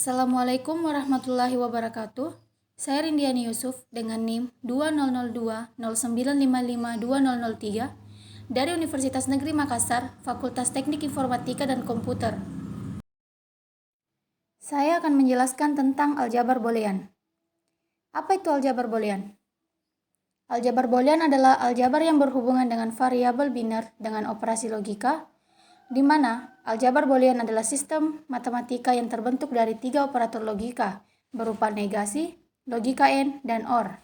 Assalamualaikum warahmatullahi wabarakatuh. Saya Rindiani Yusuf dengan NIM 200209552003 dari Universitas Negeri Makassar, Fakultas Teknik Informatika dan Komputer. Saya akan menjelaskan tentang aljabar boolean. Apa itu aljabar boolean? Aljabar boolean adalah aljabar yang berhubungan dengan variabel biner dengan operasi logika, di mana aljabar boolean adalah sistem matematika yang terbentuk dari 3 operator logika berupa negasi, logika AND, dan OR.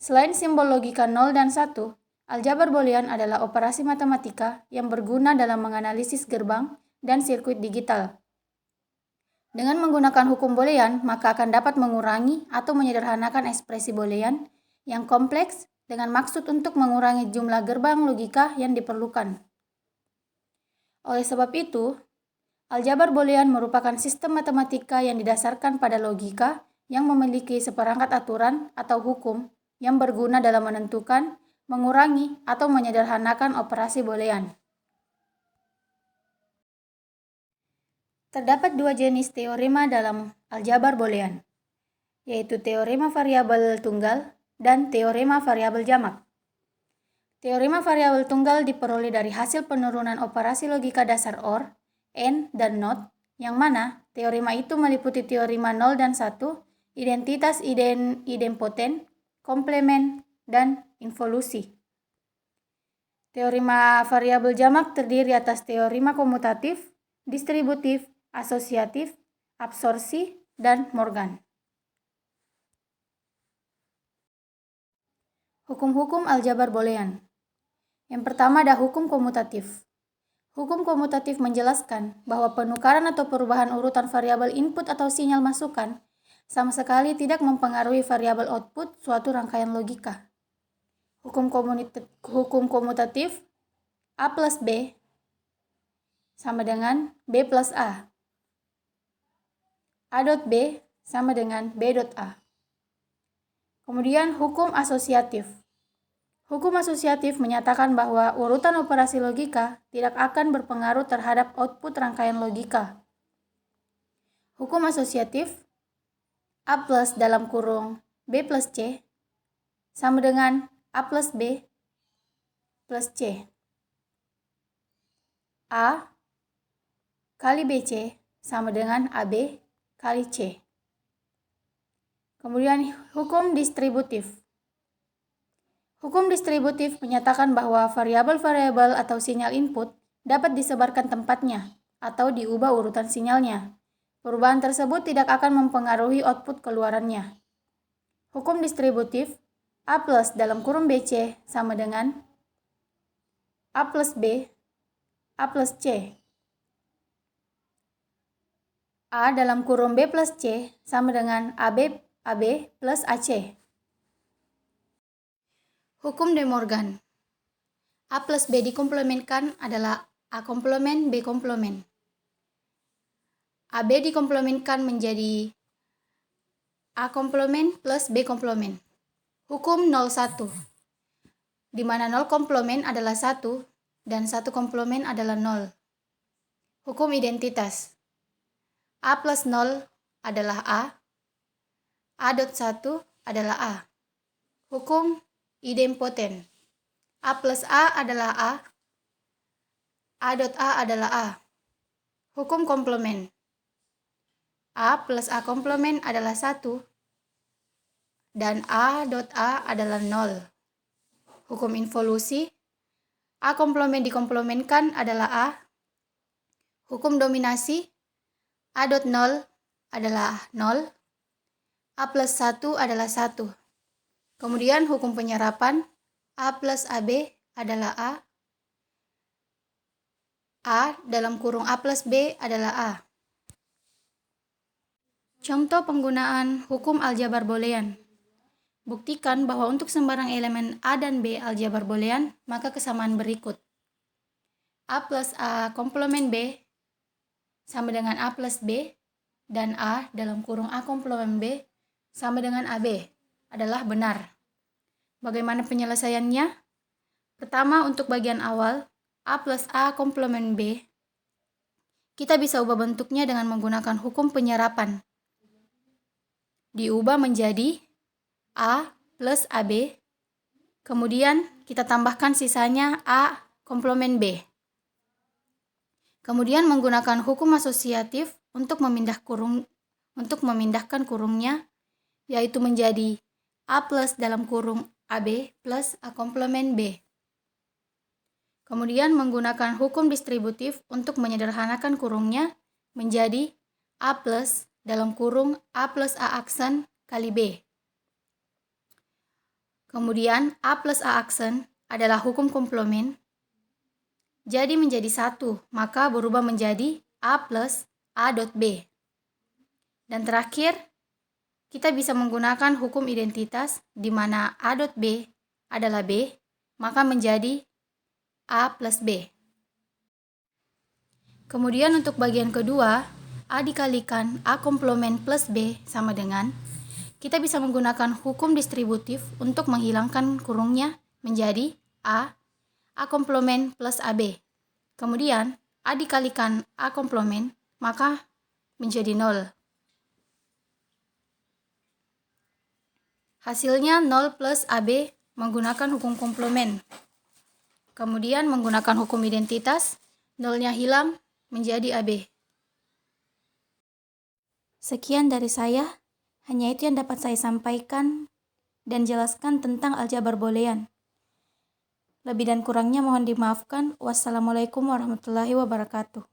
Selain simbol logika 0 dan 1, aljabar boolean adalah operasi matematika yang berguna dalam menganalisis gerbang dan sirkuit digital. Dengan menggunakan hukum boolean, maka akan dapat mengurangi atau menyederhanakan ekspresi boolean yang kompleks dengan maksud untuk mengurangi jumlah gerbang logika yang diperlukan. Oleh sebab itu, aljabar boolean merupakan sistem matematika yang didasarkan pada logika yang memiliki seperangkat aturan atau hukum yang berguna dalam menentukan, mengurangi, atau menyederhanakan operasi boolean. Terdapat 2 jenis teorema dalam aljabar boolean, yaitu teorema variabel tunggal dan teorema variabel jamak. Teorema variabel tunggal diperoleh dari hasil penurunan operasi logika dasar OR, AND, dan NOT, yang mana teorema itu meliputi teorema 0 dan 1, identitas idempoten, komplemen, dan involusi. Teorema variabel jamak terdiri atas teorema komutatif, distributif, asosiatif, absorsi, dan Morgan. Hukum-hukum aljabar boolean. Yang pertama ada hukum komutatif. Hukum komutatif menjelaskan bahwa penukaran atau perubahan urutan variabel input atau sinyal masukan sama sekali tidak mempengaruhi variabel output suatu rangkaian logika. Hukum komutatif A plus B sama dengan B plus A. A dot B sama dengan B dot A. Kemudian hukum asosiatif. Hukum asosiatif menyatakan bahwa urutan operasi logika tidak akan berpengaruh terhadap output rangkaian logika. Hukum asosiatif A plus dalam kurung B plus C sama dengan A plus B plus C. A kali BC sama dengan AB kali C. Kemudian hukum distributif. Hukum distributif menyatakan bahwa variabel-variabel atau sinyal input dapat disebarkan tempatnya atau diubah urutan sinyalnya. Perubahan tersebut tidak akan mempengaruhi output keluarannya. Hukum distributif A plus dalam kurung BC sama dengan A plus B, A plus C. A dalam kurung B plus C sama dengan AB plus AC. Hukum De Morgan. A plus B dikomplementkan adalah A komplement B komplement. AB dikomplementkan menjadi A komplement plus B komplement. Hukum 01, di mana 0 komplement adalah 1 dan 1 komplement adalah 0. Hukum identitas. A plus 0 adalah A dot 1 adalah A. Hukum idempoten. A plus A adalah A dot A adalah A. Hukum komplement. A plus A komplement adalah 1 dan A dot A adalah 0. Hukum involusi. A komplement dikomplementkan adalah A. Hukum dominasi. A dot 0 adalah 0. A plus 1 adalah 1. Kemudian hukum penyerapan. A plus AB adalah A dalam kurung A plus B adalah A. Contoh penggunaan hukum aljabar boolean. Buktikan bahwa untuk sembarang elemen A dan B aljabar boolean, maka kesamaan berikut. A plus A komplement B sama dengan A plus B dan A dalam kurung A komplement B sama dengan AB adalah benar. Bagaimana penyelesaiannya? Pertama, untuk bagian awal, A plus A komplement B, kita bisa ubah bentuknya dengan menggunakan hukum penyerapan. Diubah menjadi A plus AB, kemudian kita tambahkan sisanya A komplement B. Kemudian menggunakan hukum asosiatif untuk memindahkan kurungnya, yaitu menjadi A plus dalam kurung AB plus A komplement B. Kemudian menggunakan hukum distributif untuk menyederhanakan kurungnya menjadi A plus dalam kurung A plus A aksen kali B. Kemudian A plus A aksen adalah hukum komplement, jadi menjadi 1, maka berubah menjadi A plus A dot B. Dan terakhir, kita bisa menggunakan hukum identitas di mana A dot B adalah B, maka menjadi A plus B. Kemudian untuk bagian kedua, A dikalikan A komplement plus B sama dengan, kita bisa menggunakan hukum distributif untuk menghilangkan kurungnya menjadi A komplement plus AB. Kemudian A dikalikan A komplement, maka menjadi 0. Hasilnya 0 plus AB menggunakan hukum komplement. Kemudian menggunakan hukum identitas, 0-nya hilang menjadi AB. Sekian dari saya, hanya itu yang dapat saya sampaikan dan jelaskan tentang aljabar boolean. Lebih dan kurangnya mohon dimaafkan. Wassalamualaikum warahmatullahi wabarakatuh.